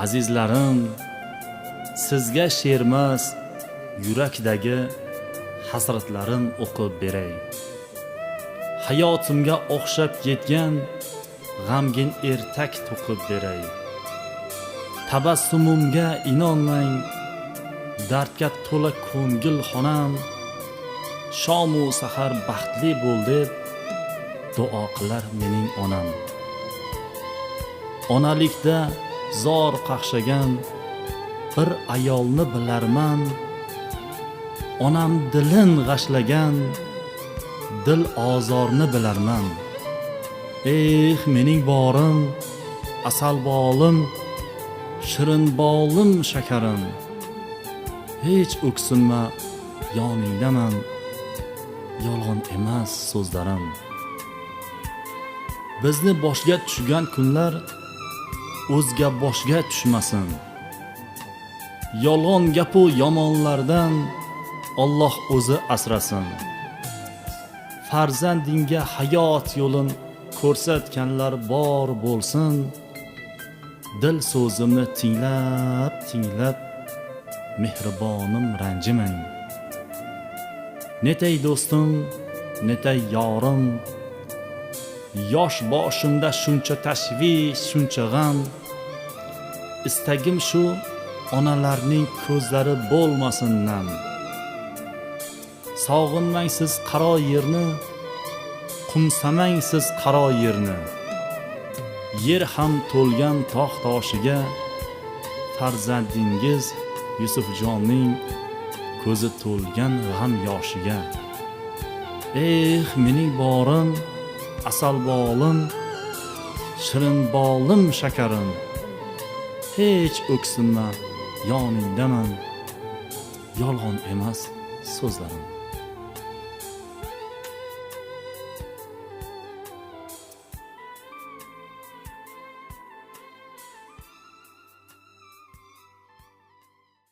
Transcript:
Azizlarim, sizga she'rmas yurakdagi hasratlarim o'qib beray. Hayotimga o'xshab yetgan g'amgin ertak to'qib beray. Tabassumimga inonmang, dardga to'la ko'ngil xonam, shomu sahar baxtli bo'l deb duo qilar mening onam. Onalikda zor qaqshagan bir ayolni bilarman, onam dilin g'ashlagan dil ozorni bilarman. Mening borim, asal bolim, shirin bolim shakarim, hech o'ksinma yoningdaman, yolg'on emas so'zlarim. Bizni boshga tushgan kunlar o'zga boshga tushmasin. Yolg'on gapu yomonlardan Alloh o'zi asrasin. Farzandingga hayot yo'lin ko'rsatganlar bor bo'lsin. Dil so'zimni tinglab mehribonim ranjimang. Netay do'stim, netay yorim, yosh boshimda shuncha tashvish, shuncha g'am. Istagim shu, onalarning ko'zlari bo'lmasin nam. Sog'inmang siz qaro yerni, qumsamang siz qaro yerni. Yer ham to'lgan tog' toshiga, farzandingiz Yusufjonning ko'zi to'lgan g'am yoshiga. Mening borim, asal bolim, shirin bolim shakarim, hech o'ksinma yoningdaman, yolg'on emas so'zlarim.